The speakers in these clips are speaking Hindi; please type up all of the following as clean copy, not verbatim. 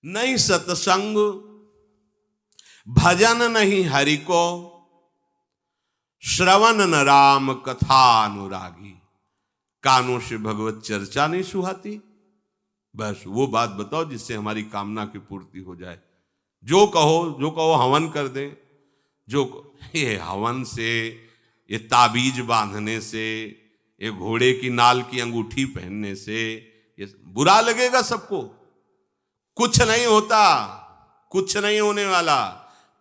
नहीं सत्संग भजन नहीं हरि को, श्रवण न राम कथा अनुरागी। कानों से भगवत चर्चा नहीं सुहाती। बस वो बात बताओ जिससे हमारी कामना की पूर्ति हो जाए। जो कहो हवन कर दे। ये हवन से, ये ताबीज बांधने से, ये घोड़े की नाल की अंगूठी पहनने से ये बुरा लगेगा सबको। कुछ नहीं होता, कुछ नहीं होने वाला।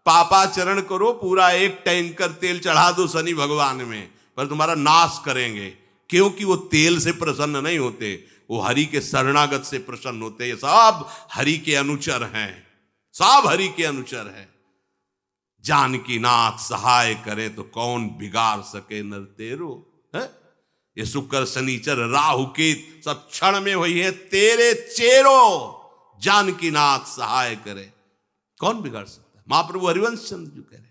पापाचरण करो, पूरा एक टैंकर तेल चढ़ा दो शनि भगवान में, पर तुम्हारा नाश करेंगे। क्योंकि वो तेल से प्रसन्न नहीं होते, वो हरि के शरणागत से प्रसन्न होते। ये सब हरि के अनुचर हैं, सब हरि के अनुचर हैं। जानकी नाथ सहाय करे तो कौन बिगाड़ सके नर तेरो। है ये शुक्र शनिचर राहु केत सब क्षण में हुई है तेरे चेरो। जानकी नाथ सहाय करे कौन बिगाड़ सकता है। महाप्रभु हरिवंश चंद्र जी कह रहे,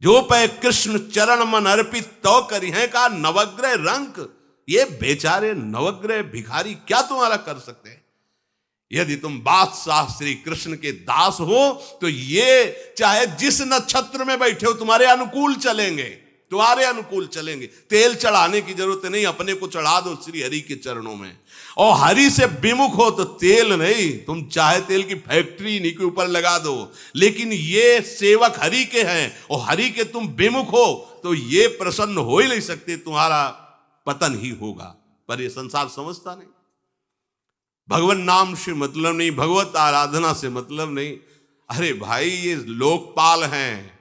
जो पे कृष्ण चरण मन अर्पित तो करी है का नवग्रह रंक। ये बेचारे नवग्रह भिखारी क्या तुम्हारा कर सकते हैं। यदि तुम बादशाह श्री कृष्ण के दास हो तो ये चाहे जिस नक्षत्र में बैठे हो तुम्हारे अनुकूल चलेंगे, तुम्हारे अनुकूल चलेंगे। तेल चढ़ाने की जरूरत नहीं, अपने को चढ़ा दो श्री हरि के चरणों में। और हरि से विमुख हो तो तेल नहीं, तुम चाहे तेल की फैक्ट्री इन्हीं के ऊपर लगा दो। लेकिन ये सेवक हरि के हैं और हरि के तुम विमुख हो तो ये प्रसन्न हो ही नहीं सकते, तुम्हारा पतन ही होगा। पर ये संसार समझता नहीं। भगवान नाम से मतलब नहीं, भगवत आराधना से मतलब नहीं। अरे भाई ये लोकपाल हैं,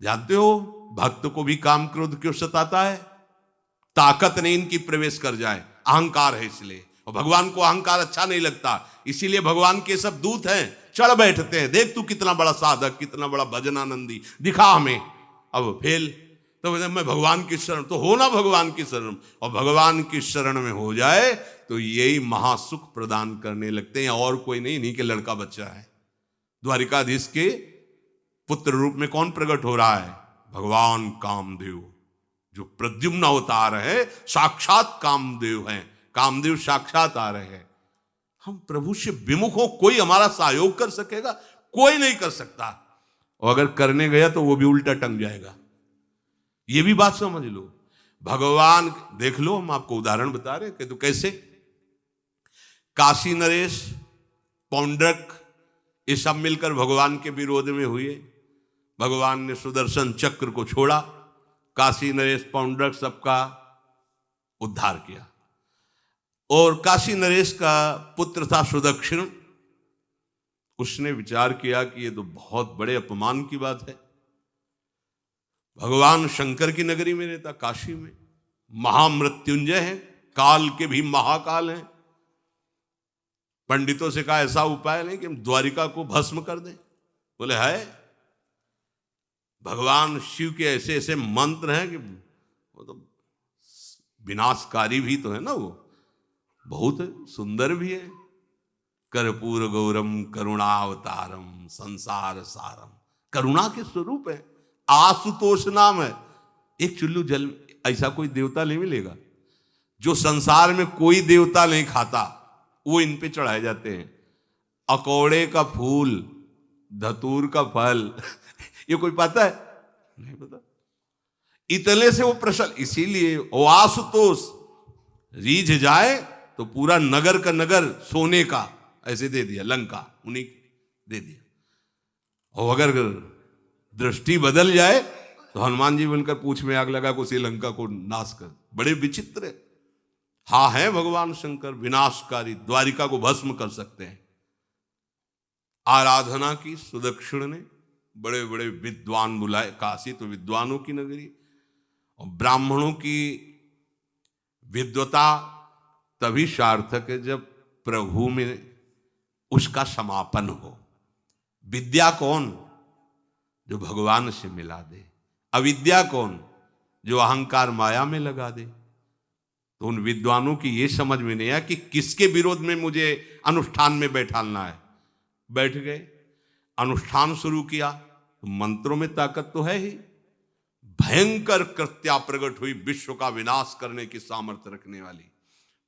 जानते हो भक्त को भी काम क्रोध क्यों सताता है। ताकत नहीं इनकी प्रवेश कर जाए, अहंकार है इसलिए। और भगवान को अहंकार अच्छा नहीं लगता, इसीलिए भगवान के सब दूत हैं, चढ़ बैठते हैं। देख तू कितना बड़ा साधक, कितना बड़ा भजनानंदी, दिखा हमें। अब फेल तो मैं भगवान की शरण, तो हो ना भगवान की शरण। और भगवान की शरण में हो जाए तो यही महासुख प्रदान करने लगते हैं, और कोई नहीं, इन्हीं के लड़का बच्चा है। द्वारिकाधीश के पुत्र रूप में कौन प्रकट हो रहा है? भगवान कामदेव, जो प्रद्युम्न अवतार है, साक्षात कामदेव हैं। कामदेव साक्षात आ रहे हैं। हम प्रभु से विमुख हो, कोई हमारा सहयोग कर सकेगा? कोई नहीं कर सकता। और अगर करने गया तो वो भी उल्टा टंग जाएगा। ये भी बात समझ लो। भगवान देख लो, हम आपको उदाहरण बता रहे हैं कि तो कैसे काशी नरेश, पौंड्रक, ये सब मिलकर भगवान के विरोध में हुए। भगवान ने सुदर्शन चक्र को छोड़ा, काशी नरेश पौंड्रक सबका उद्धार किया। और काशी नरेश का पुत्र था सुदक्षिण, उसने विचार किया कि ये तो बहुत बड़े अपमान की बात है। भगवान शंकर की नगरी में रहता, काशी में महामृत्युंजय है, काल के भी महाकाल हैं। पंडितों से कहा ऐसा उपाय नहीं कि हम द्वारिका को भस्म कर दें। बोले है, भगवान शिव के ऐसे ऐसे मंत्र हैं कि वो तो विनाशकारी भी तो है ना, वो बहुत सुंदर भी है। कर्पूर गौरम करुणावतारम संसार सारम, करुणा के स्वरूप है। आशुतोष नाम है। एक चुल्लू जल ऐसा कोई देवता नहीं मिलेगा जो संसार में कोई देवता नहीं खाता, वो इन पे चढ़ाए जाते हैं। अकौड़े का फूल, धतूर का फल ये कोई पता है? नहीं पता। इतने से वो प्रसन्न, इसीलिए वो आशुतोष रीझ जाए तो पूरा नगर का नगर सोने का ऐसे दे दिया, लंका उन्हीं दे दिया। और अगर दृष्टि बदल जाए तो हनुमान जी बनकर पूंछ में आग लगा को श्रीलंका को नाश कर। बड़े विचित्र हाँ है भगवान शंकर, विनाशकारी, द्वारिका को भस्म कर सकते हैं। आराधना की सुदक्षिण ने, बड़े बड़े विद्वान बुलाए। काशी तो विद्वानों की नगरी, और ब्राह्मणों की विद्वता तभी सार्थक है जब प्रभु में उसका समापन हो। विद्या कौन? जो भगवान से मिला दे। अविद्या कौन? जो अहंकार माया में लगा दे। तो उन विद्वानों की ये समझ में नहीं आया कि किसके विरोध में मुझे अनुष्ठान में बैठालना है। बैठ गए, अनुष्ठान शुरू किया, तो मंत्रों में ताकत तो है ही। भयंकर कृत्या प्रकट हुई, विश्व का विनाश करने की सामर्थ्य रखने वाली।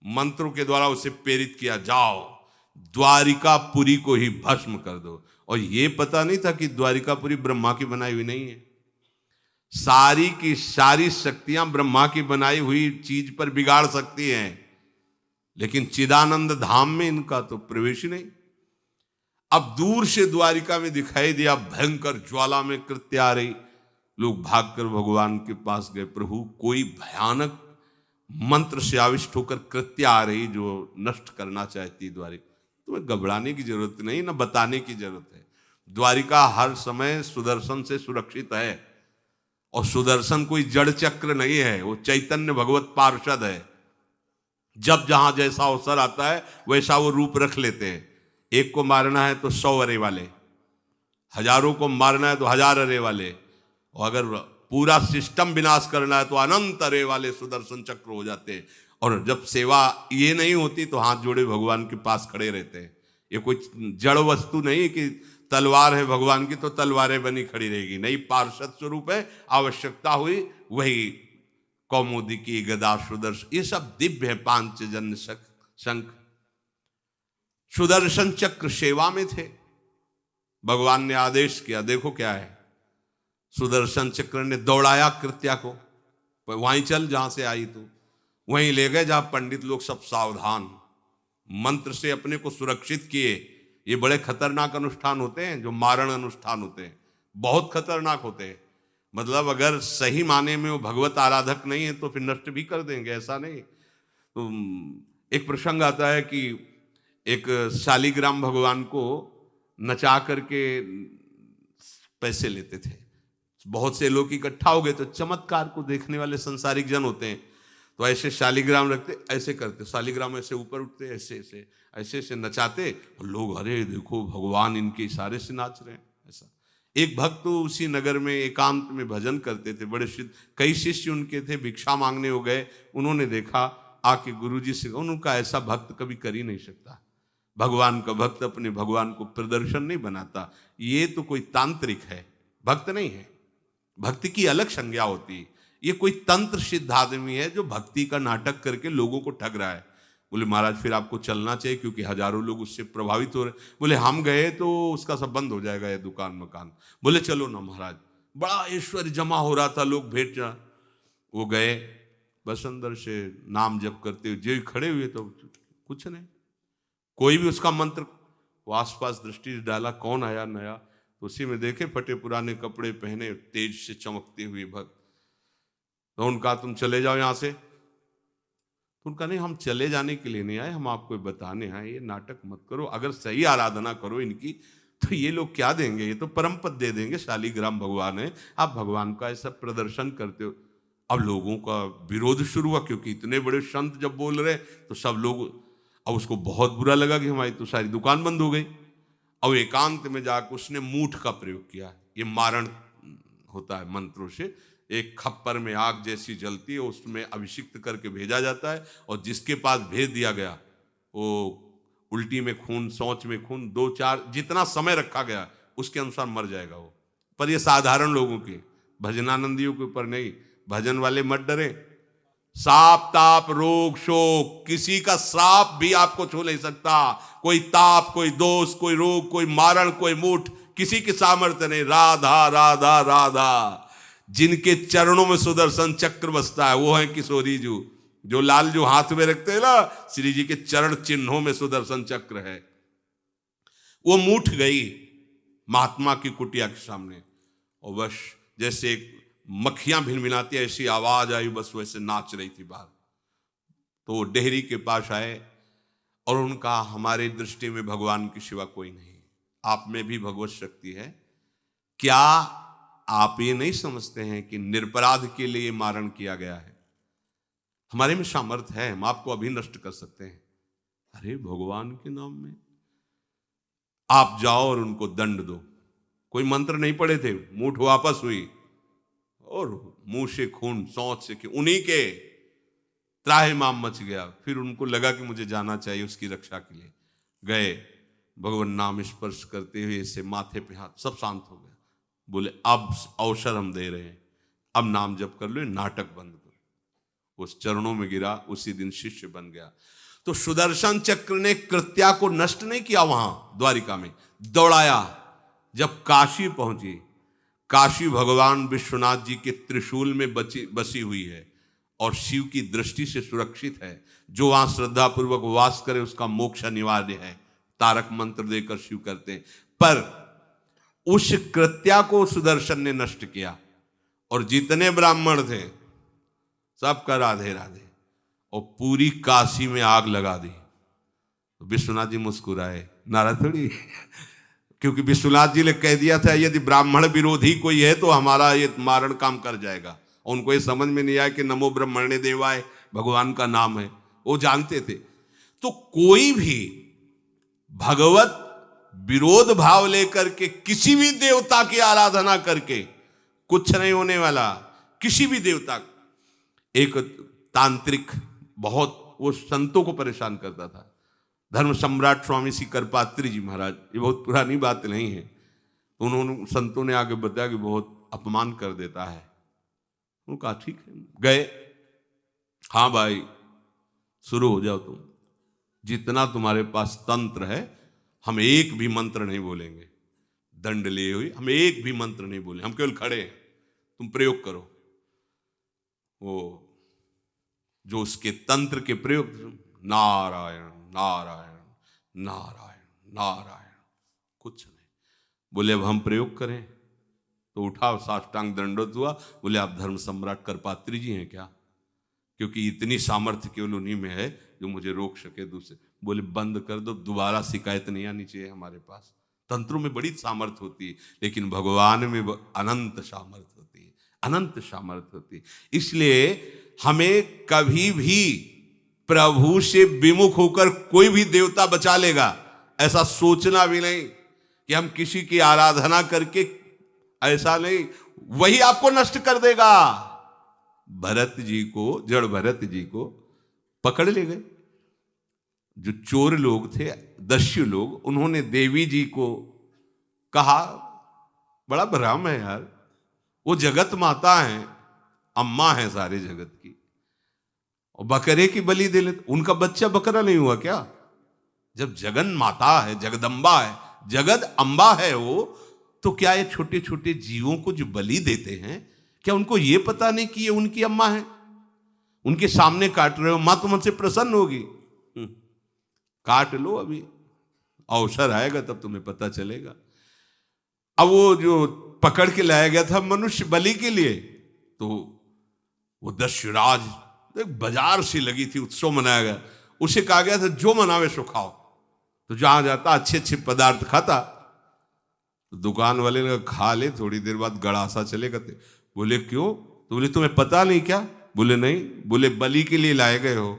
मंत्रों के द्वारा उसे प्रेरित किया, जाओ द्वारिकापुरी को ही भस्म कर दो। और ये पता नहीं था कि द्वारिकापुरी ब्रह्मा की बनाई हुई नहीं है। सारी की सारी शक्तियां ब्रह्मा की बनाई हुई चीज पर बिगाड़ सकती हैं, लेकिन चिदानंद धाम में इनका तो प्रवेश ही नहीं। अब दूर से द्वारिका में दिखाई दिया, भयंकर ज्वाला में कृत्य आ रही। लोग भागकर भगवान के पास गए, प्रभु कोई भयानक मंत्र से आविष्ट होकर कृत्य आ रही जो नष्ट करना चाहती द्वारिका। तुम्हें घबराने की जरूरत नहीं, ना बताने की जरूरत है। द्वारिका हर समय सुदर्शन से सुरक्षित है, और सुदर्शन कोई जड़ चक्र नहीं है, वो चैतन्य भगवत पार्षद है। जब जहां जैसा अवसर आता है वैसा वो रूप रख लेते हैं। एक को मारना है तो 100 अरे वाले, हजारों को मारना है तो 1000 अरे वाले, और अगर पूरा सिस्टम विनाश करना है तो अनंत अरे वाले सुदर्शन चक्र हो जाते हैं। और जब सेवा ये नहीं होती तो हाथ जोड़े भगवान के पास खड़े रहते हैं। ये कोई जड़ वस्तु नहीं कि तलवार है भगवान की तो तलवारें बनी खड़ी रहेगी, नहीं, पार्षद स्वरूप है। आवश्यकता हुई वही कौमुदी की गदा सुदर्शन, ये सब दिव्य है। पांचजन्य शंख सुदर्शन चक्र सेवा में थे। भगवान ने आदेश किया, देखो क्या है, सुदर्शन चक्र ने दौड़ाया कृत्या को, वहीं चल जहां से आई तू, वहीं ले गए जहां पंडित लोग सब सावधान, मंत्र से अपने को सुरक्षित किए। ये बड़े खतरनाक अनुष्ठान होते हैं, जो मारण अनुष्ठान होते हैं, बहुत खतरनाक होते हैं। मतलब अगर सही माने में वो भगवत आराधक नहीं है तो फिर नष्ट भी कर देंगे, ऐसा नहीं। तो एक प्रसंग आता है कि एक शालिग्राम भगवान को नचा करके पैसे लेते थे। बहुत से लोग इकट्ठा हो गए, तो चमत्कार को देखने वाले संसारिक जन होते हैं, तो ऐसे शालिग्राम रखते, ऐसे करते, शालिग्राम ऐसे ऊपर उठते, ऐसे ऐसे ऐसे ऐसे नचाते, और लोग अरे देखो भगवान इनके इशारे से नाच रहे हैं। ऐसा एक भक्त तो उसी नगर में एकांत में भजन करते थे, बड़े कई शिष्य उनके थे, भिक्षा मांगने हो गए। उन्होंने देखा, आके गुरुजी से, उनका ऐसा भक्त कभी कर ही नहीं सकता। भगवान का भक्त अपने भगवान को प्रदर्शन नहीं बनाता, ये तो कोई तांत्रिक है, भक्त नहीं है। भक्ति की अलग संज्ञा होती है। ये कोई तंत्र सिद्ध आदमी है जो भक्ति का नाटक करके लोगों को ठग रहा है। बोले महाराज फिर आपको चलना चाहिए, क्योंकि हजारों लोग उससे प्रभावित हो रहे। बोले हम गए तो उसका सब बंद हो जाएगा, ये दुकान मकान। बोले चलो ना महाराज, बड़ा ऐश्वर्य जमा हो रहा था, लोग भेंट, वो गए, बस अंदर से नाम जप करते हुए जो खड़े हुए, तो कुछ नहीं, कोई भी उसका मंत्र, वो आसपास दृष्टि डाला, कौन आया नया, तो उसी में देखे फटे पुराने कपड़े पहने, तेज से चमकते हुए भक्त। तो उनका तुम चले जाओ यहां से। तो उनका नहीं, हम चले जाने के लिए नहीं आए, हम आपको बताने आए, ये नाटक मत करो। अगर सही आराधना करो इनकी तो ये लोग क्या देंगे, ये तो परम पद दे देंगे, शालिग्राम भगवान है, आप भगवान का ऐसा प्रदर्शन करते हो। अब लोगों का विरोध शुरू हुआ, क्योंकि इतने बड़े संत जब बोल रहे तो सब लोग, अब उसको बहुत बुरा लगा कि हमारी तो सारी दुकान बंद हो गई। अब एकांत में जाकर उसने मूठ का प्रयोग किया। ये मारण होता है मंत्रों से, एक खप्पर में आग जैसी जलती है, उसमें अभिषिक्त करके भेजा जाता है, और जिसके पास भेज दिया गया वो उल्टी में खून, शौच में खून, 2-4 जितना समय रखा गया उसके अनुसार मर जाएगा वो। पर ये साधारण लोगों के, भजनानंदियों के ऊपर नहीं। भजन वाले मत डरे, साप ताप रोग शोक, किसी का श्राप भी आपको छू नहीं सकता। कोई ताप, कोई दोष, कोई रोग, कोई मारण, कोई मूठ, किसी की सामर्थ्य नहीं। राधा राधा राधा, जिनके चरणों में सुदर्शन चक्र बसता है वो है किशोरी जी, जो लाल जो हाथ में रखते हैं ना, श्री जी के चरण चिन्हों में सुदर्शन चक्र है। वो मूठ गई महात्मा की कुटिया के सामने, और बस जैसे मक्खियां भिनभिनाती ऐसी आवाज आई, बस वैसे नाच रही थी बाहर। तो वो डेहरी के पास आए और उनका, हमारे दृष्टि में भगवान की सिवा कोई नहीं, आप में भी भगवत शक्ति है क्या? आप ये नहीं समझते हैं कि निरपराध के लिए मारण किया गया है? हमारे में सामर्थ्य है, हम आपको अभी नष्ट कर सकते हैं। अरे भगवान के नाम में आप जाओ और उनको दंड दो। कोई मंत्र नहीं पड़े थे, मूठ वापस हुई, और मुंह से खून, शौच से उन्हीं के त्राहिमाम मच गया। फिर उनको लगा कि मुझे जाना चाहिए उसकी रक्षा के लिए, गए, भगवान नाम स्पर्श करते हुए ऐसे माथे पे हाथ, सब शांत हो गया। बोले अब अवसर हम दे रहे हैं, अब नाम जप कर लो, नाटक बंद करो। उस चरणों में गिरा, उसी दिन शिष्य बन गया। तो सुदर्शन चक्र ने कृत्या को नष्ट नहीं किया, वहां द्वारिका में दौड़ाया। जब काशी पहुंची, काशी भगवान विश्वनाथ जी के त्रिशूल में बसी हुई है और शिव की दृष्टि से सुरक्षित है। जो वहां श्रद्धापूर्वक वास करे उसका मोक्ष अनिवार्य है, तारक मंत्र देकर शिव करते हैं। पर उस कृत्या को सुदर्शन ने नष्ट किया और जितने ब्राह्मण थे सबका राधे राधे, और पूरी काशी में आग लगा दी। तो विश्वनाथ जी मुस्कुराए, नाराज थोड़ी, क्योंकि विश्वनाथ जी ने कह दिया था यदि ब्राह्मण विरोधी कोई है तो हमारा ये मारण काम कर जाएगा। और उनको ये समझ में नहीं आया कि नमो ब्रह्मणे देवाय भगवान का नाम है, वो जानते थे। तो कोई भी भगवत विरोध भाव लेकर के किसी भी देवता की आराधना करके कुछ नहीं होने वाला। किसी भी देवता, एक तांत्रिक बहुत वो संतों को परेशान करता था, धर्म सम्राट स्वामी श्री करपात्री जी महाराज, ये बहुत पुरानी बात नहीं है। उन्होंने संतों ने आगे बताया कि बहुत अपमान कर देता है। उन्होंने कहा ठीक है, गए, हाँ भाई शुरू हो जाओ, तुम जितना तुम्हारे पास तंत्र है हम एक भी मंत्र नहीं बोलेंगे, दंड लिए हुए हम एक भी मंत्र नहीं बोले, हम केवल खड़े हैं, तुम प्रयोग करो। वो जो उसके तंत्र के प्रयोग, नारायण नारायण नारायण नारायण, कुछ नहीं बोले। अब हम प्रयोग करें तो उठा, साष्टांग दंडोत हुआ, बोले आप धर्म सम्राट करपात्री जी हैं क्या? क्योंकि इतनी सामर्थ्य केवल उन्हीं में है जो मुझे रोक सके। दूसरे बोले बंद कर दो, दोबारा शिकायत नहीं आनी चाहिए हमारे पास। तंत्रों में बड़ी सामर्थ्य होती है, लेकिन भगवान में अनंत सामर्थ्य होती है, अनंत सामर्थ्य होती है। इसलिए हमें कभी भी प्रभु से विमुख होकर कोई भी देवता बचा लेगा ऐसा सोचना भी नहीं कि हम किसी की आराधना करके, ऐसा नहीं, वही आपको नष्ट कर देगा। भरत जी को, जड़ भरत जी को पकड़ ले गए जो चोर लोग थे, दस्यु लोग। उन्होंने देवी जी को कहा, बड़ा भ्रम है यार, वो जगत माता है, अम्मा है सारे जगत की, और बकरे की बलि दे लेते। उनका बच्चा बकरा नहीं हुआ क्या? जब जगन माता है, जगदम्बा है, जगद अम्बा है वो, तो क्या ये छोटे छोटे जीवों को जो बलि देते हैं, क्या उनको ये पता नहीं कि ये उनकी अम्मा है? उनके सामने काट रहे हो, मां तो मुझसे प्रसन्न होगी। काट लो, अभी अवसर आएगा तब तुम्हें पता चलेगा। अब वो जो पकड़ के लाया गया था मनुष्य बलि के लिए, तो वो दस्युराज, एक बाजार सी लगी थी, उत्सव मनाया गया, उसे कहा गया था जो मनावे सो खाओ। तो जहां जाता अच्छे अच्छे पदार्थ खाता। तो दुकान वाले ने खा ले, थोड़ी देर बाद गड़ासा चले गए। बोले क्यों? तो बोले तुम्हें पता नहीं क्या? बोले नहीं। बोले बलि के लिए लाए गए हो।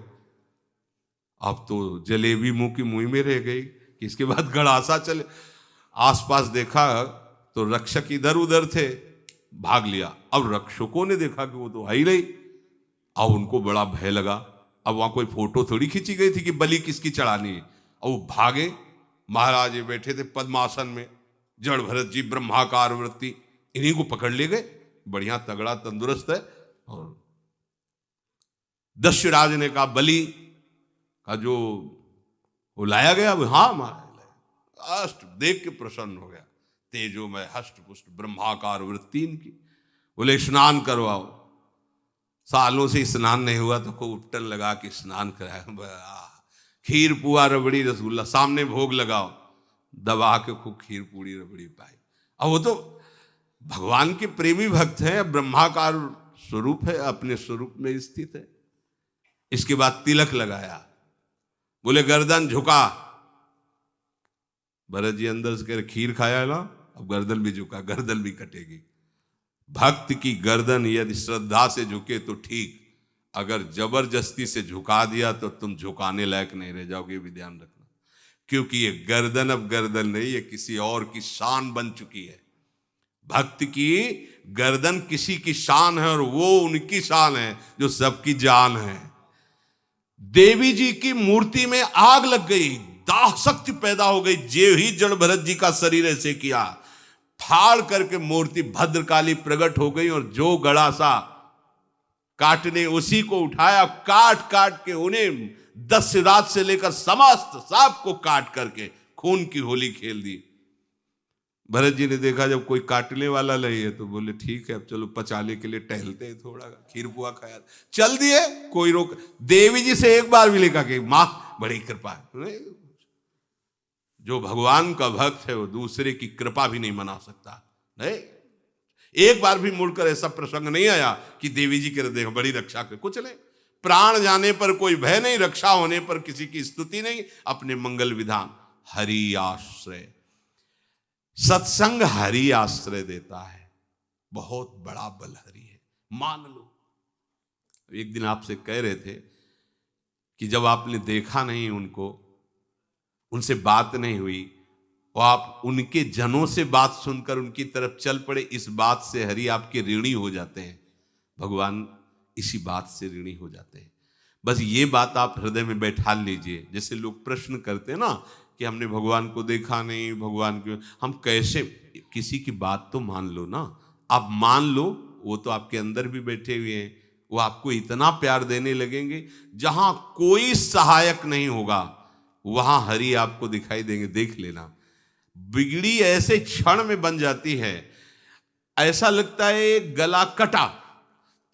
अब तो जलेबी मुंह की मुंह में रह गई कि इसके बाद गड़ासा चले। आसपास देखा तो रक्षक इधर उधर थे, भाग लिया। अब रक्षकों ने देखा कि वो तो है ही नहीं। अब उनको बड़ा भय लगा। अब वहां कोई फोटो थोड़ी खींची गई थी कि बलि किसकी चढ़ानी है। अब वो भागे, महाराज ये बैठे थे पद्मासन में, जड़ भरत जी ब्रह्माकार वृत्ति, इन्हीं को पकड़ ले गए। बढ़िया तगड़ा तंदुरुस्त है। और दस्युराज ने कहा बलि का जो वो लाया गया, वो हाँ मारा, अष्ट देख के प्रसन्न हो गया। तेजो में हष्ट पुष्ट ब्रह्माकार वृत्ति इनकी। बोले स्नान करवाओ। सालों से स्नान नहीं हुआ तो को उपटन लगा के स्नान कराया। खीर पुआ रबड़ी रसगुल्ला सामने भोग लगाओ, दबा के खूब खीर पूरी रबड़ी पाई। अब वो तो भगवान के प्रेमी भक्त हैं, ब्रह्माकार स्वरूप है, अपने स्वरूप में स्थित है। इसके बाद तिलक लगाया। बोले गर्दन झुका। भरत जी अंदर से कह रहे खीर खाया ना, अब गर्दन भी झुका, गर्दन भी कटेगी। भक्त की गर्दन यदि श्रद्धा से झुके तो ठीक, अगर जबरदस्ती से झुका दिया तो तुम झुकाने लायक नहीं रह जाओगे, भी ध्यान रखना। क्योंकि ये गर्दन अब गर्दन नहीं, ये किसी और की शान बन चुकी है। भक्त की गर्दन किसी की शान है और वो उनकी शान है जो सबकी जान है। देवी जी की मूर्ति में आग लग गई, दाह शक्ति पैदा हो गई। जे ही जड़ भरत जी का शरीर ऐसे किया, फाड़ करके मूर्ति भद्रकाली प्रकट हो गई। और जो गड़ासा काटने उसी को उठाया, काट काट के उन्हें दशरथ से लेकर समस्त सांप को काट करके खून की होली खेल दी। भरत जी ने देखा जब कोई काटने वाला नहीं है तो बोले ठीक है अब चलो पचाने के लिए टहलते हैं, थोड़ा खीर पुआ खाया, चल दिए, कोई रोक। देवी जी से एक बार भी लिखा कि मां बड़ी कृपा है। जो भगवान का भक्त है वो दूसरे की कृपा भी नहीं मना सकता। नहीं, एक बार भी मुड़कर ऐसा प्रसंग नहीं आया कि देवी जी के देख बड़ी रक्षा कर, कुछ नहीं। प्राण जाने पर कोई भय नहीं, रक्षा होने पर किसी की स्तुति नहीं, अपने मंगल विधान। हरि आश्रय, सत्संग हरि आश्रय देता है, बहुत बड़ा बल हरि है, मान लो। एक दिन आपसे कह रहे थे कि जब आपने देखा नहीं उनको, उनसे बात नहीं हुई और आप उनके जनों से बात सुनकर उनकी तरफ चल पड़े, इस बात से हरि आपके ऋणी हो जाते हैं, भगवान इसी बात से ऋणी हो जाते हैं। बस ये बात आप हृदय में बैठा लीजिए। जैसे लोग प्रश्न करते हैं ना कि हमने भगवान को देखा नहीं, भगवान को हम कैसे, किसी की बात तो मान लो ना। आप मान लो, वो तो आपके अंदर भी बैठे हुए हैं, वो आपको इतना प्यार देने लगेंगे, जहां कोई सहायक नहीं होगा वहां हरि आपको दिखाई देंगे। देख लेना, बिगड़ी ऐसे क्षण में बन जाती है, ऐसा लगता है गला कटा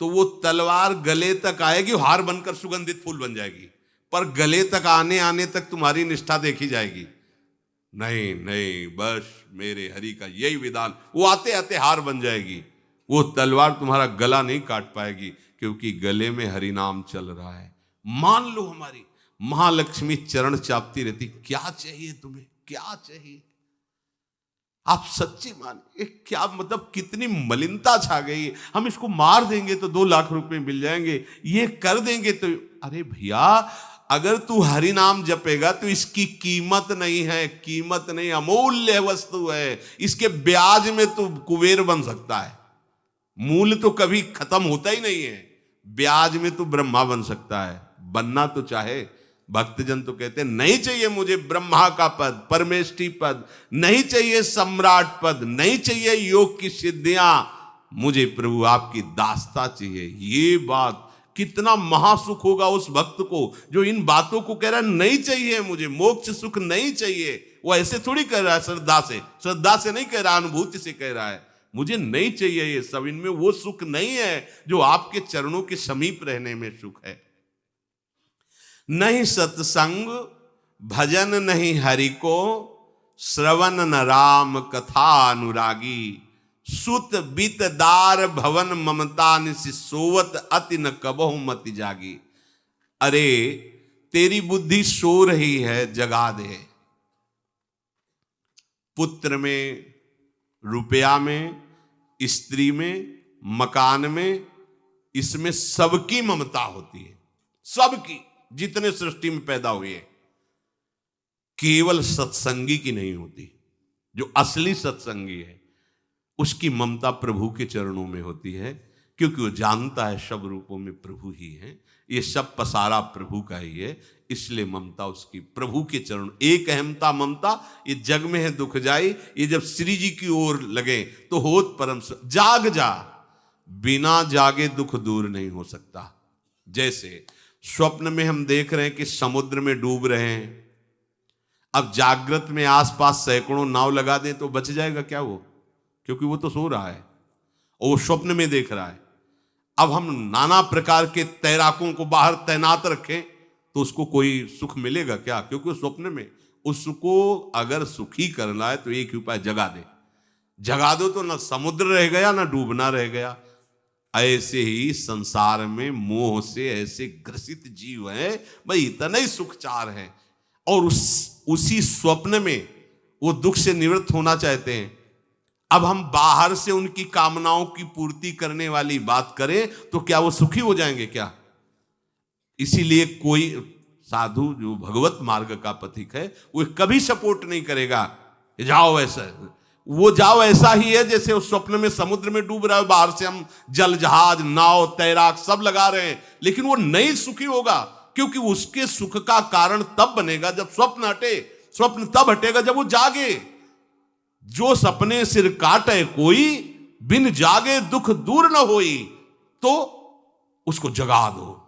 तो वो तलवार गले तक आएगी, हार बनकर सुगंधित फूल बन जाएगी, पर गले तक आने आने तक तुम्हारी निष्ठा देखी जाएगी। नहीं नहीं, बस मेरे हरि का यही विधान, वो आते आते हार बन जाएगी, वो तलवार तुम्हारा गला नहीं काट पाएगी, क्योंकि गले में हरि नाम चल रहा है। मान लो हमारी महालक्ष्मी चरण चापती रहती, क्या चाहिए तुम्हें, क्या चाहिए। आप सच्ची माने, क्या मतलब कितनी मलिनता छा गई। हम इसको मार देंगे तो 2 लाख रुपए मिल जाएंगे, ये कर देंगे तो, अरे भैया अगर तू हरि नाम जपेगा तो इसकी कीमत नहीं है, कीमत नहीं, अमूल्य वस्तु है। इसके ब्याज में तू कुबेर बन सकता है, मूल तो कभी खत्म होता ही नहीं है, ब्याज में तू ब्रह्मा बन सकता है। बनना तो चाहे, भक्तजन तो कहते हैं नहीं चाहिए मुझे ब्रह्मा का पद, परमेष्ठी पद, नहीं चाहिए सम्राट पद, नहीं चाहिए योग की सिद्धियां, मुझे प्रभु आपकी दास्ता चाहिए। ये बात कितना महासुख होगा उस भक्त को जो इन बातों को कह रहा है, नहीं चाहिए मुझे मोक्ष सुख नहीं चाहिए। वो ऐसे थोड़ी कह रहा है, श्रद्धा से नहीं कह रहा, अनुभूति से कह रहा है, मुझे नहीं चाहिए ये सब, इनमें वो सुख नहीं है जो आपके चरणों के समीप रहने में सुख है। नहीं सत्संग भजन नहीं हरि को, श्रवण न राम कथा अनुरागी, सुत बित दार भवन ममता निसि सोवत अति न कबहु मति जागी। अरे तेरी बुद्धि सो रही है, जगा दे। पुत्र में, रुपया में, स्त्री में, मकान में, इसमें सबकी ममता होती है, सबकी, जितने सृष्टि में पैदा हुए, केवल सत्संगी की नहीं होती। जो असली सत्संगी है उसकी ममता प्रभु के चरणों में होती है, क्योंकि वो जानता है सब रूपों में प्रभु ही है, ये सब पसारा प्रभु का ही है, इसलिए ममता उसकी प्रभु के चरण। एक अहमता ममता ये जग में है दुख जाई, ये जब श्री जी की ओर लगे तो होत परम। जाग जा, बिना जागे दुख दूर नहीं हो सकता। जैसे स्वप्न में हम देख रहे हैं कि समुद्र में डूब रहे हैं, अब जागृत में आसपास सैकड़ों नाव लगा दें तो बच जाएगा क्या वो, क्योंकि वो तो सो रहा है और वो स्वप्न में देख रहा है। अब हम नाना प्रकार के तैराकों को बाहर तैनात रखें तो उसको कोई सुख मिलेगा क्या, क्योंकि वो स्वप्न में। उसको अगर सुखी करना है तो एक ही उपाय, जगा दे। जगा दो तो ना समुद्र रह गया ना डूबना रह गया। ऐसे ही संसार में मोह से ऐसे ग्रसित जीव हैं, भाई इतना ही सुखचार है, और उसी स्वप्न में वो दुख से निवृत्त होना चाहते हैं। अब हम बाहर से उनकी कामनाओं की पूर्ति करने वाली बात करें तो क्या वो सुखी हो जाएंगे क्या। इसीलिए कोई साधु जो भगवत मार्ग का पथिक है वो कभी सपोर्ट नहीं करेगा जाओ ऐसा, वो जाओ ऐसा ही है जैसे उस स्वप्न में समुद्र में डूब रहा है, बाहर से हम जल जहाज नाव तैराक सब लगा रहे हैं, लेकिन वो नहीं सुखी होगा, क्योंकि उसके सुख का कारण तब बनेगा जब स्वप्न हटे। स्वप्न तब हटेगा जब वो जागे। जो सपने सिर काटे कोई, बिन जागे दुख दूर न होई, तो उसको जगा दो।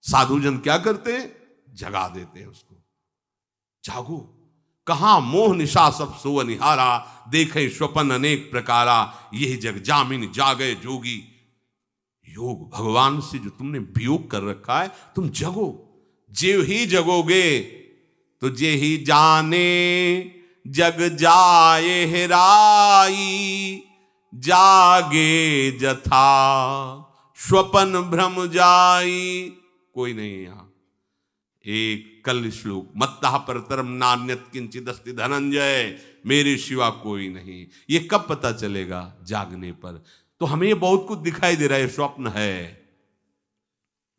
साधु जन क्या करते हैं, जगा देते हैं उसको। जागो, कहां मोह निशा सब सो निहारा, देखे स्वपन अनेक प्रकारा, यही जग जामिन जागे जोगी। योग भगवान से जो तुमने वियोग कर रखा है, तुम जगो। जे ही जगोगे तो जे ही जाने जग जाए हेराई, जागे जथा स्वपन भ्रम जाई। कोई नहीं यहां। एक कल श्लोक, मत्तः परतरम नान्यत किंचित् अस्ति धनंजय, मेरे सिवा कोई नहीं। ये कब पता चलेगा? जागने पर। तो हमें ये बहुत कुछ दिखाई दे रहा है, स्वप्न है।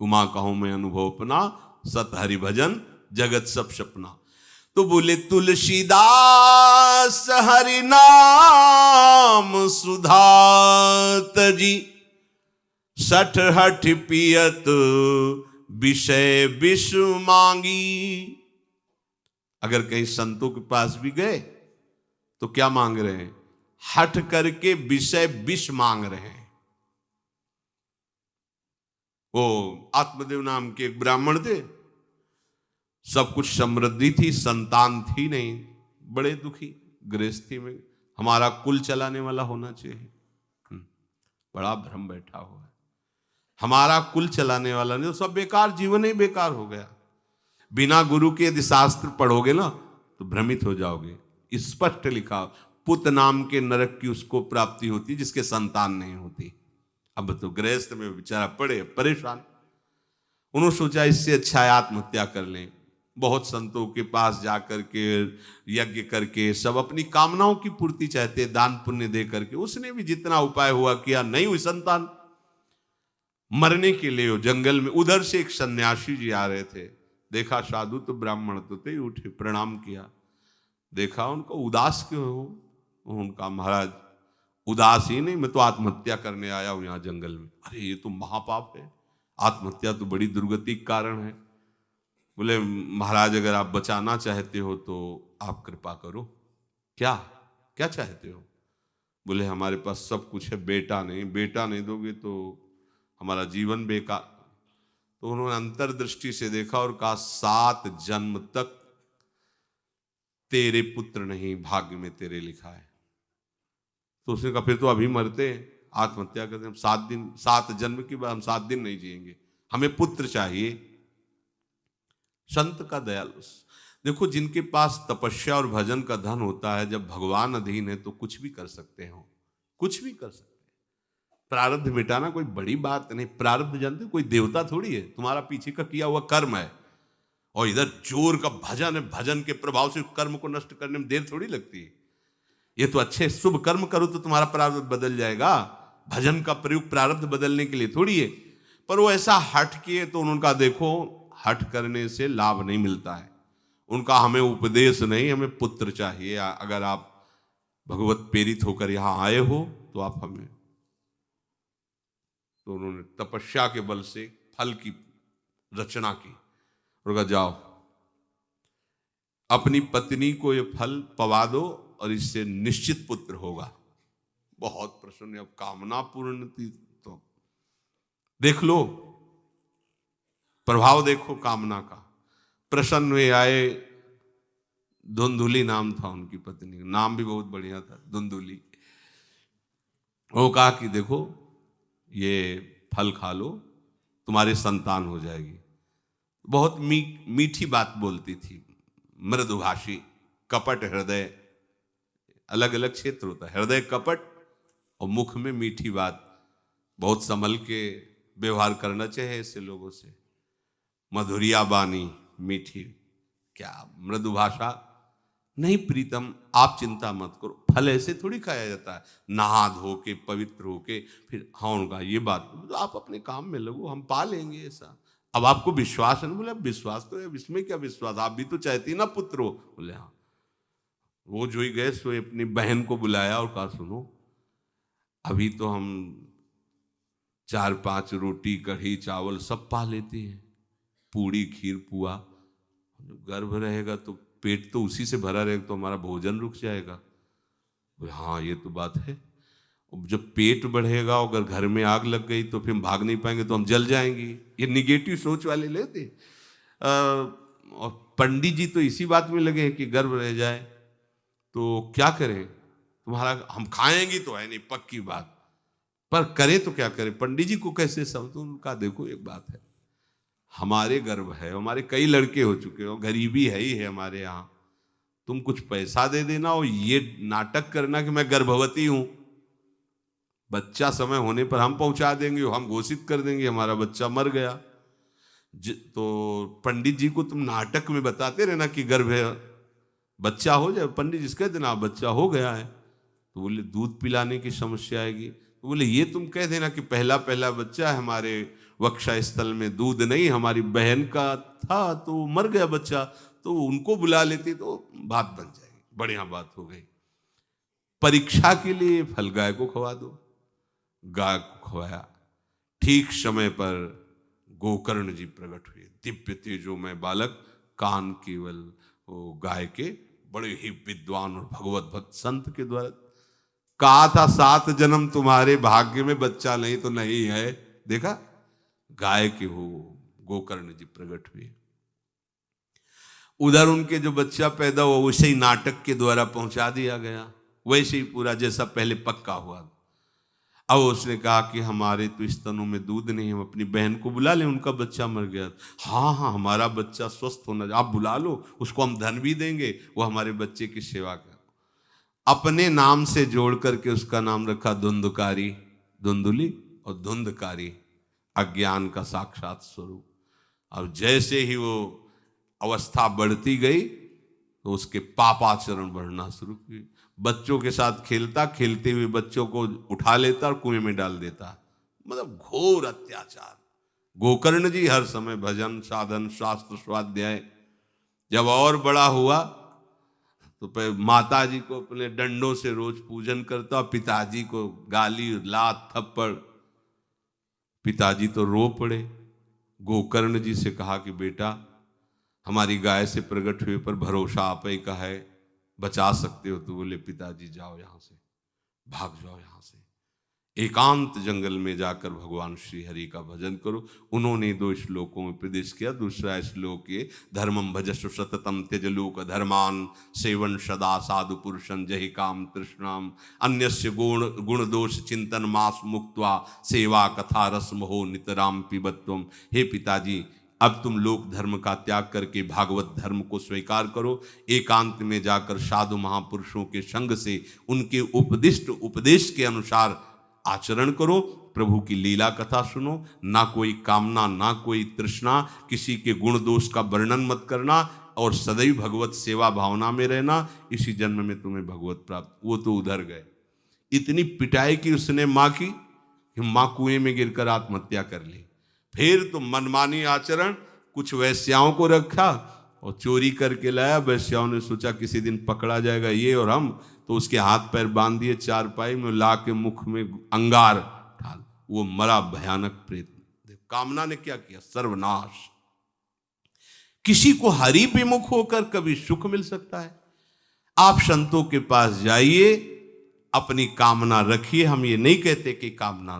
उमा कहूं मैं अनुभव अपना, सत हरि भजन जगत सब सपना। तो बोले तुलसीदास हरि नाम सुधा तजी, सठ हठ पियत विषय विष मांगी। अगर कहीं संतों के पास भी गए तो क्या मांग रहे हैं? हठ करके विषय विष मांग रहे हैं। वो आत्मदेव नाम के एक ब्राह्मण थे, सब कुछ समृद्धि थी, संतान थी नहीं, बड़े दुखी गृहस्थी में। हमारा कुल चलाने वाला होना चाहिए। बड़ा भ्रम बैठा हुआ है, हमारा कुल चलाने वाला नहीं, तो सब बेकार, जीवन ही बेकार हो गया। बिना गुरु के यदि शास्त्र पढ़ोगे ना तो भ्रमित हो जाओगे। स्पष्ट लिखा, पुत नाम के नरक की उसको प्राप्ति होती जिसके संतान नहीं होती। अब तो गृहस्थ में बेचारा पड़े परेशान। उन्होंने सोचा इससे अच्छा है आत्महत्या कर लें। बहुत संतों के पास जाकर के यज्ञ करके सब अपनी कामनाओं की पूर्ति चाहते, दान पुण्य दे करके। उसने भी जितना उपाय हुआ किया, नहीं हुई संतान। मरने के लिए वो जंगल में, उधर से एक सन्यासी जी आ रहे थे, देखा साधु तो ब्राह्मण तो थे, उठे प्रणाम किया, देखा उनको उदास क्यों हो। उनका महाराज उदास ही नहीं, मैं तो आत्महत्या करने आया हूं यहाँ जंगल में। अरे ये तो महापाप है, आत्महत्या तो बड़ी दुर्गति का कारण है। बोले महाराज अगर आप बचाना चाहते हो तो आप कृपा करो। क्या क्या चाहते हो? बोले हमारे पास सब कुछ है, बेटा नहीं दोगे तो हमारा जीवन बेकार। तो उन्होंने अंतर्दृष्टि से देखा और कहा 7 जन्म तक तेरे पुत्र नहीं भाग्य में तेरे लिखा है। तो उसने कहा फिर तो अभी मरते हैं, आत्महत्या करते हैं। 7 जन्म की बात, हम 7 दिन नहीं जिएंगे, हमें पुत्र चाहिए। संत का दयालु। देखो जिनके पास तपस्या और भजन का धन होता है, जब भगवान अधीन है तो कुछ भी कर सकते हो, कुछ भी कर सकते हैं। प्रारब्ध मिटाना कोई बड़ी बात नहीं। प्रारब्ध जानते कोई देवता थोड़ी है, तुम्हारा पीछे का किया हुआ कर्म है। और इधर जोर का भजन है, भजन के प्रभाव से कर्म को नष्ट करने में देर थोड़ी लगती है। ये तो अच्छे शुभ कर्म करो तो तुम्हारा प्रारब्ध बदल जाएगा। भजन का प्रयोग प्रारब्ध बदलने के लिए थोड़ी है। पर वो ऐसा हट किए तो उनका देखो, हट करने से लाभ नहीं मिलता है। उनका हमें उपदेश नहीं, हमें पुत्र चाहिए। अगर आप भगवत प्रेरित होकर यहां आए हो तो आप हमें। तो उन्होंने तपस्या के बल से फल की रचना की और कहा जाओ अपनी पत्नी को ये फल पवा दो और इससे निश्चित पुत्र होगा। बहुत प्रसन्न, अब कामना पूर्ण थी तो देख लो, प्रभाव देखो कामना का। प्रसन्न हुए आए। धुंधुली नाम था उनकी पत्नी, नाम भी बहुत बढ़िया था, धुंधुली। वो कहा कि देखो ये फल खा लो, तुम्हारी संतान हो जाएगी। बहुत मीठी बात बोलती थी, मृदुभाषी, कपट हृदय। अलग अलग क्षेत्र होता है, हृदय कपट और मुख में मीठी बात। बहुत संभल के व्यवहार करना चाहिए ऐसे लोगों से। मधुरिया बानी मीठी, क्या मृदु भाषा। नहीं प्रीतम, आप चिंता मत करो, फल ऐसे थोड़ी खाया जाता है, नहा धो के पवित्र होके फिर। हाँ उनका ये बात, तो आप अपने काम में लगो, हम पा लेंगे ऐसा। अब आपको विश्वास है ना? बोले विश्वास तो है, इसमें क्या विश्वास, आप भी तो चाहती ना पुत्र हो। बोले हाँ। वो जो ही गए सो अपनी बहन को बुलाया और कहा सुनो, अभी तो हम 4-5 रोटी कढ़ी चावल सब पा लेते हैं, पूड़ी खीर पुआ। गर्भ रहेगा तो पेट तो उसी से भरा रहेगा, तो हमारा भोजन रुक जाएगा। बोले हाँ ये तो बात है। जब पेट बढ़ेगा, अगर घर में आग लग गई तो फिर हम भाग नहीं पाएंगे, तो हम जल जाएंगे। ये निगेटिव सोच वाले लेते। और पंडित जी तो इसी बात में लगे हैं कि गर्भ रह जाए तो क्या करें, तुम्हारा हम खाएंगी तो है नहीं पक्की बात, पर करें तो क्या करें। पंडित जी को कैसे समझ, तो उनका देखो एक बात है, हमारे गर्भ है, हमारे कई लड़के हो चुके हो, गरीबी है ही है हमारे यहाँ, तुम कुछ पैसा दे देना और ये नाटक करना कि मैं गर्भवती हूं, बच्चा समय होने पर हम पहुंचा देंगे, हम घोषित कर देंगे हमारा बच्चा मर गया। तो पंडित जी को तुम नाटक में बताते रहना कि गर्भ है, बच्चा हो जाए, पंडित जी कह देना बच्चा हो गया है, तो बोले दूध पिलाने की समस्या आएगी, तो बोले ये तुम कह देना कि पहला पहला बच्चा है, हमारे वक्षा स्थल में दूध नहीं, हमारी बहन का था तो मर गया बच्चा, तो उनको बुला लेती तो बात बन जाएगी, बढ़िया बात हो गई। परीक्षा के लिए फल गाय को खवा दो, गाय को खवाया, ठीक समय पर गोकर्ण जी प्रकट हुए, दिव्य तेजोमय बालक, कान केवल वो गाय के, बड़े ही विद्वान और भगवत भक्त संत के द्वारा। कहा था 7 जन्म तुम्हारे भाग्य में, बच्चा नहीं तो नहीं है, देखा गाय के हो गोकर्ण जी प्रकट हुए। उधर उनके जो बच्चा पैदा हुआ वैसे ही नाटक के द्वारा पहुंचा दिया गया, वैसे ही पूरा जैसा पहले पक्का हुआ। अब उसने कहा कि हमारे तो स्तनों में दूध नहीं, हम अपनी बहन को बुला लें, उनका बच्चा मर गया। हाँ हाँ हमारा बच्चा स्वस्थ होना, आप बुला लो, उसको हम धन भी देंगे, वो हमारे बच्चे की सेवा कर। अपने नाम से जोड़ करके उसका नाम रखा धुंधकारी, धुंधुली और धुंधकारी, अज्ञान का साक्षात स्वरूप। अब जैसे ही वो अवस्था बढ़ती गई तो उसके पापाचरण बढ़ना शुरू हुए, बच्चों के साथ खेलता, खेलते हुए बच्चों को उठा लेता और कुएं में डाल देता, मतलब घोर अत्याचार। गोकर्ण जी हर समय भजन साधन शास्त्र स्वाध्याय। जब और बड़ा हुआ तो माता जी को अपने डंडों से रोज पूजन करता, पिताजी को गाली लात थप्पड़, पिताजी तो रो पड़े। गोकर्ण जी से कहा कि बेटा हमारी गाय से प्रकट हुए पर भरोसा आप ही का है, बचा सकते हो। तो बोले पिताजी जाओ यहाँ से, भाग जाओ यहाँ से, एकांत जंगल में जाकर भगवान श्री हरि का भजन करो। उन्होंने 2 श्लोकों में उपदेश किया। दूसरा श्लोक ये, धर्मम भजस्व सततम त्यज लोक धर्मान, सेवन सदा साधु पुरुषं जहि काम तृष्णाम, अन्यस्य गुण दोष चिंतन मास मुक्त्वा, सेवा कथा रस मोहो नितराम पिबत्वम। हे पिताजी अब तुम लोक धर्म का त्याग करके भागवत धर्म को स्वीकार करो, एकांत में जाकर साधु महापुरुषों के संग से उनके उपदिष्ट उपदेश के अनुसार आचरण करो, प्रभु की लीला कथा सुनो, ना कोई कामना ना कोई तृष्णा, किसी के गुण दोष का वर्णन मत करना और सदैव भगवत सेवा भावना में रहना, इसी जन्म में तुम्हें भगवत प्राप्त। वो तो उधर गए, इतनी पिटाई की उसने माँ की कि माँ कुएं में गिरकर आत्महत्या कर ली। फिर तो मनमानी आचरण, कुछ वैश्याओं को रखा और चोरी करके लाया। वैश्याओं ने सोचा किसी दिन पकड़ा जाएगा ये और हम, तो उसके हाथ पैर बांध दिए, चारपाई में ला के मुख में अंगार ढाल, वो मरा भयानक प्रेत। कामना ने क्या किया, सर्वनाश। किसी को हरि विमुख होकर कभी सुख मिल सकता है? आप संतों के पास जाइए, अपनी कामना रखिए। हम ये नहीं कहते कि कामना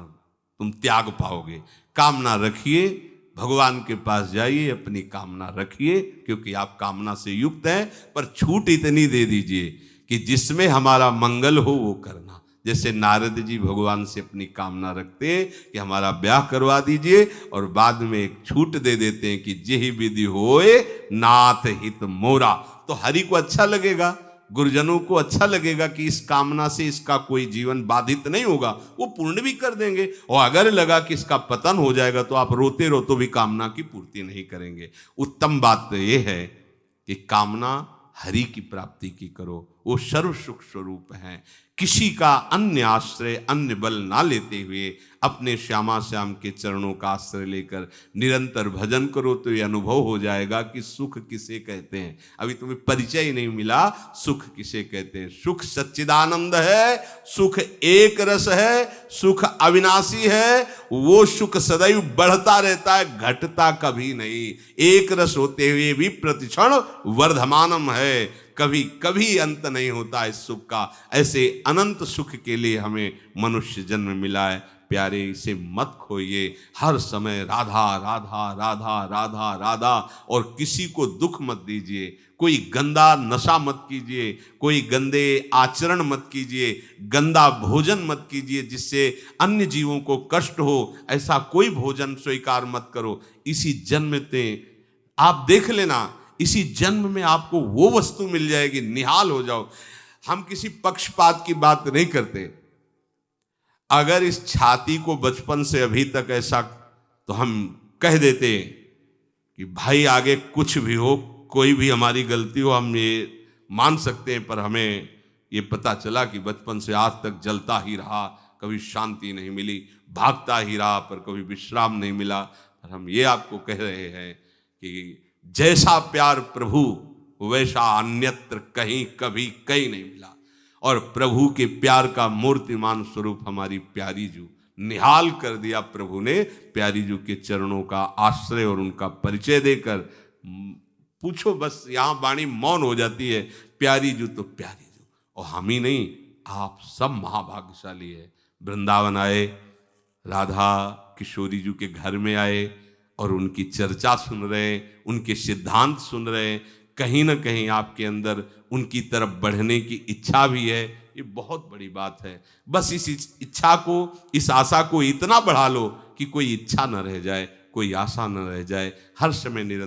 तुम त्याग पाओगे, कामना रखिए, भगवान के पास जाइए, अपनी कामना रखिए, क्योंकि आप कामना से युक्त हैं। पर छूट इतनी दे दीजिए कि जिसमें हमारा मंगल हो वो करना। जैसे नारद जी भगवान से अपनी कामना रखते हैं कि हमारा ब्याह करवा दीजिए, और बाद में एक छूट दे देते हैं कि जेहि विधि होए नाथ हित मोरा। तो हरि को अच्छा लगेगा, गुरुजनों को अच्छा लगेगा कि इस कामना से इसका कोई जीवन बाधित नहीं होगा, वो पूर्ण भी कर देंगे। और अगर लगा कि इसका पतन हो जाएगा तो आप रोते रोते भी कामना की पूर्ति नहीं करेंगे। उत्तम बात तो ये है कि कामना हरि की प्राप्ति की करो, वो सर्व सुख स्वरूप हैं। किसी का अन्य आश्रय अन्य बल ना लेते हुए अपने श्यामा श्याम के चरणों का आश्रय लेकर निरंतर भजन करो तो ये अनुभव हो जाएगा कि सुख किसे कहते हैं। अभी तुम्हें परिचय ही नहीं मिला, सुख किसे कहते हैं। सुख सच्चिदानंद है, सुख एक रस है, सुख अविनाशी है। वो सुख सदैव बढ़ता रहता है, घटता कभी नहीं। एक रस होते हुए भी प्रतिक्षण वर्धमानम है, कभी कभी अंत नहीं होता इस सुख का। ऐसे अनंत सुख के लिए हमें मनुष्य जन्म मिला है। प्यारे इसे मत खोइए, हर समय राधा राधा राधा राधा राधा, और किसी को दुख मत दीजिए, कोई गंदा नशा मत कीजिए, कोई गंदे आचरण मत कीजिए, गंदा भोजन मत कीजिए जिससे अन्य जीवों को कष्ट हो, ऐसा कोई भोजन स्वीकार मत करो। इसी जन्म में आप देख लेना, इसी जन्म में आपको वो वस्तु मिल जाएगी, निहाल हो जाओ। हम किसी पक्षपात की बात नहीं करते। अगर इस छाती को बचपन से अभी तक ऐसा, तो हम कह देते कि भाई आगे कुछ भी हो, कोई भी हमारी गलती हो, हम ये मान सकते हैं, पर हमें ये पता चला कि बचपन से आज तक जलता ही रहा, कभी शांति नहीं मिली, भागता ही रहा पर कभी विश्राम नहीं मिला। पर हम ये आपको कह रहे हैं कि जैसा प्यार प्रभु वैसा अन्यत्र कहीं कभी कहीं नहीं मिला, और प्रभु के प्यार का मूर्तिमान स्वरूप हमारी प्यारी जू निहाल कर दिया प्रभु ने। प्यारी जू के चरणों का आश्रय और उनका परिचय देकर पूछो बस, यहाँ वाणी मौन हो जाती है। प्यारी जू तो प्यारी जू, और हम ही नहीं, आप सब महाभाग्यशाली है। वृंदावन आए, राधा किशोरी जू के घर में आए और उनकी चर्चा सुन रहे हैं, उनके सिद्धांत सुन रहे हैं, कहीं ना कहीं आपके अंदर उनकी तरफ बढ़ने की इच्छा भी है। ये बहुत बड़ी बात है। बस इस इच्छा को, इस आशा को इतना बढ़ा लो कि कोई इच्छा न रह जाए, कोई आशा न रह जाए, हर समय निरंतर